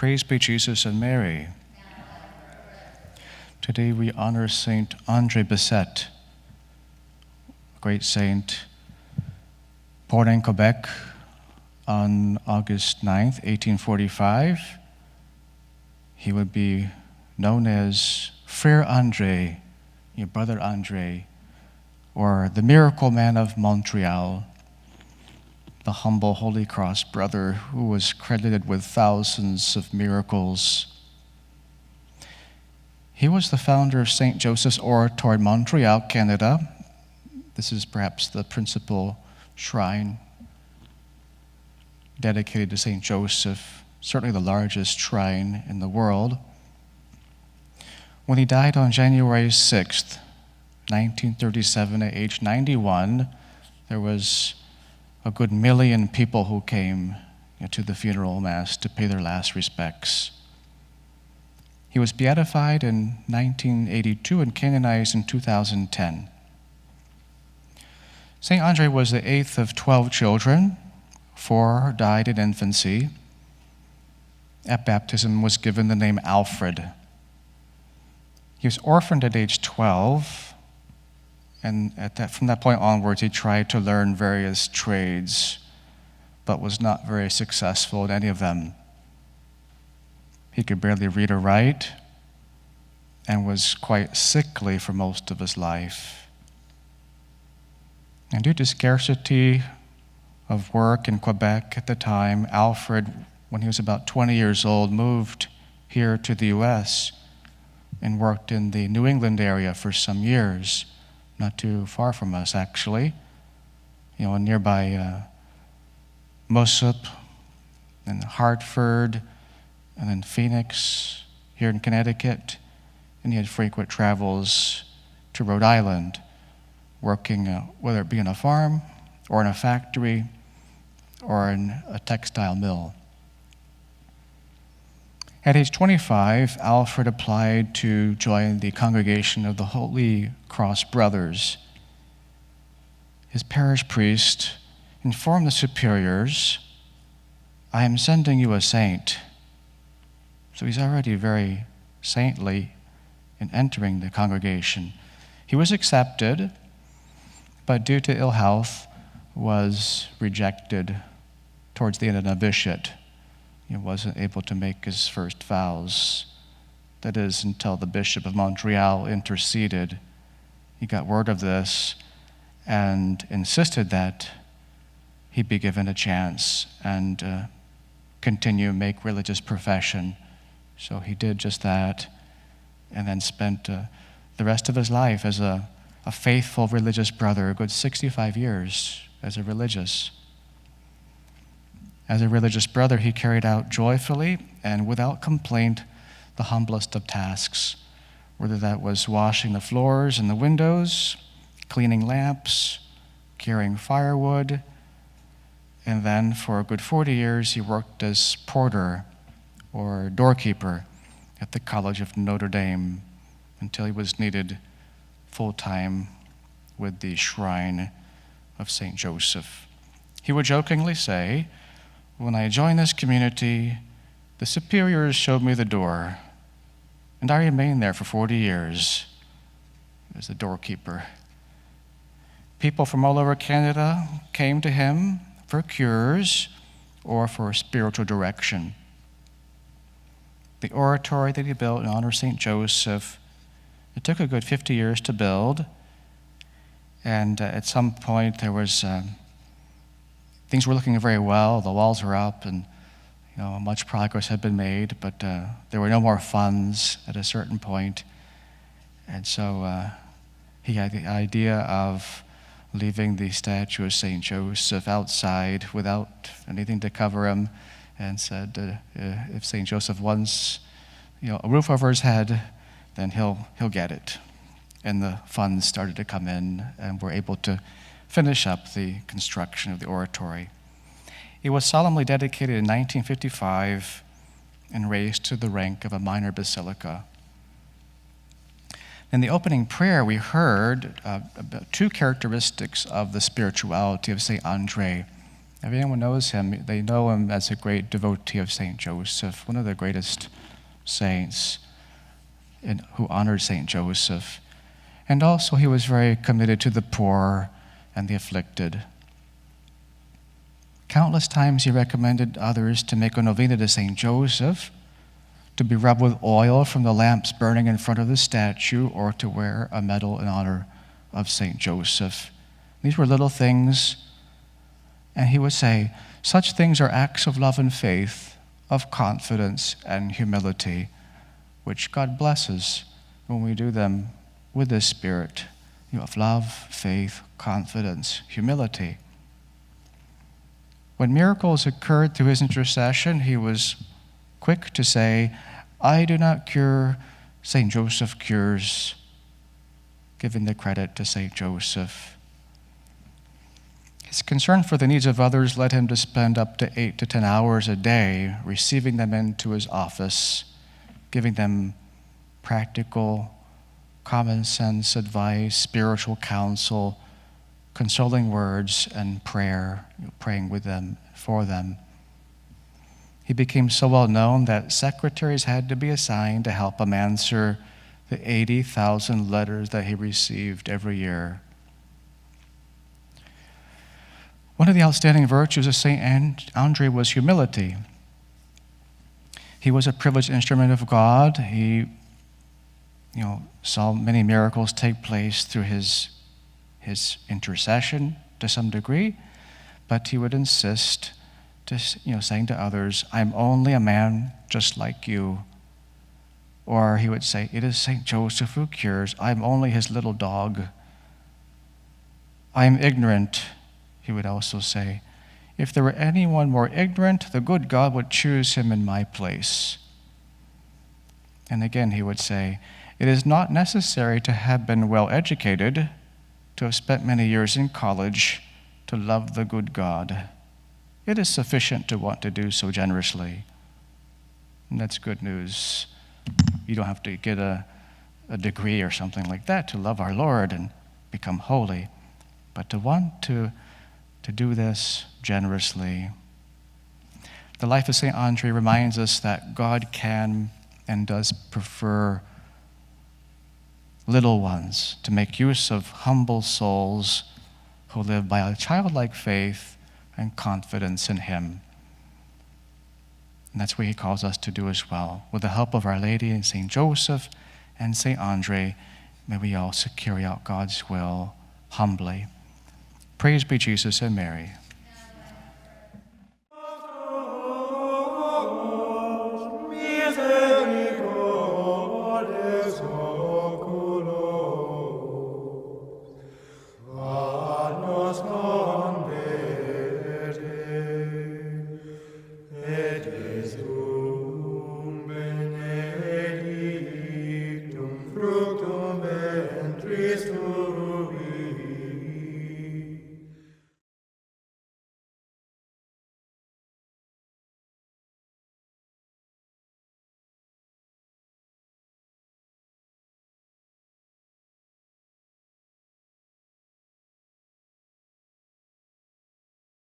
Praise be Jesus and Mary. Today we honor Saint Andre Bessette, a great saint, born in Quebec on August 9th, 1845. He would be known as Frère André, your brother André, or the Miracle Man of Montreal, the humble Holy Cross brother who was credited with thousands of miracles. He was the founder of St. Joseph's Oratory in Montreal, Canada. This is perhaps the principal shrine dedicated to St. Joseph, certainly the largest shrine in the world. When he died on January 6th, 1937, at age 91, there was a good 1 million people who came to the funeral mass to pay their last respects. He was beatified in 1982 and canonized in 2010. St. Andre was the 8th of 12 children. 4 died in infancy. At baptism was given the name Alfred. He was orphaned at age 12, and from that point onwards he tried to learn various trades, but was not very successful in any of them. He could barely read or write and was quite sickly for most of his life. And due to scarcity of work in Quebec at the time, Alfred, when he was about 20 years old, moved here to the U.S. and worked in the New England area for some years, not too far from us actually, in nearby Mosup and Hartford, and then Phoenix, here in Connecticut, and he had frequent travels to Rhode Island, working whether it be in a farm or in a factory or in a textile mill. At age 25, Alfred applied to join the congregation of the Holy Cross Brothers. His parish priest informed the superiors, "I am sending you a saint." So he's already very saintly in entering the congregation. He was accepted, but due to ill health, was rejected towards the end of novitiate. He wasn't able to make his first vows. That is, until the Bishop of Montreal interceded. He got word of this and insisted that he be given a chance and continue make religious profession. So he did just that, and then spent the rest of his life as a faithful religious brother, a good 65 years as a religious. As a religious brother, he carried out joyfully and without complaint the humblest of tasks, whether that was washing the floors and the windows, cleaning lamps, carrying firewood, and then for a good 40 years he worked as porter or doorkeeper at the College of Notre Dame until he was needed full-time with the Shrine of St. Joseph. He would jokingly say, "When I joined this community, the superiors showed me the door, and I remained there for 40 years as the doorkeeper." People from all over Canada came to him for cures or for spiritual direction. The oratory that he built in honor of St. Joseph, it took a good 50 years to build, and at some point there was things were looking very well. The walls were up, and much progress had been made, but there were no more funds at a certain point, and so he had the idea of leaving the statue of St. Joseph outside without anything to cover him, and said, if St. Joseph wants a roof over his head, then he'll get it. And the funds started to come in, and were able to finish up the construction of the oratory. It was solemnly dedicated in 1955 and raised to the rank of a minor basilica. In the opening prayer, we heard about 2 characteristics of the spirituality of St. Andre. If anyone knows him, they know him as a great devotee of St. Joseph, one of the greatest saints who honored St. Joseph. And also he was very committed to the poor and the afflicted. Countless times he recommended others to make a novena to St. Joseph, to be rubbed with oil from the lamps burning in front of the statue, or to wear a medal in honor of St. Joseph. These were little things, and he would say, such things are acts of love and faith, of confidence and humility, which God blesses when we do them with the Spirit, of love, faith, confidence, humility. When miracles occurred through his intercession, he was quick to say, I do not cure, St. Joseph cures, giving the credit to St. Joseph. His concern for the needs of others led him to spend up to 8 to 10 hours a day receiving them into his office, giving them practical, common sense advice, spiritual counsel, consoling words, and prayer, praying with them, for them. He became so well known that secretaries had to be assigned to help him answer the 80,000 letters that he received every year. One of the outstanding virtues of St. Andre was humility. He was a privileged instrument of God. He saw many miracles take place through his intercession to some degree, but he would insist to, saying to others, I'm only a man just like you. Or he would say, it is St. Joseph who cures. I'm only his little dog. I am ignorant, he would also say. If there were anyone more ignorant, the good God would choose him in my place. And again, he would say, it is not necessary to have been well educated, to have spent many years in college, to love the good God. It is sufficient to want to do so generously. And that's good news. You don't have to get a degree or something like that to love our Lord and become holy, but to want to do this generously. The life of St. Andre reminds us that God can and does prefer little ones to make use of humble souls who live by a childlike faith and confidence in him. And that's what he calls us to do as well. With the help of Our Lady and St. Joseph and St. Andre, may we also carry out God's will humbly. Praise be Jesus and Mary.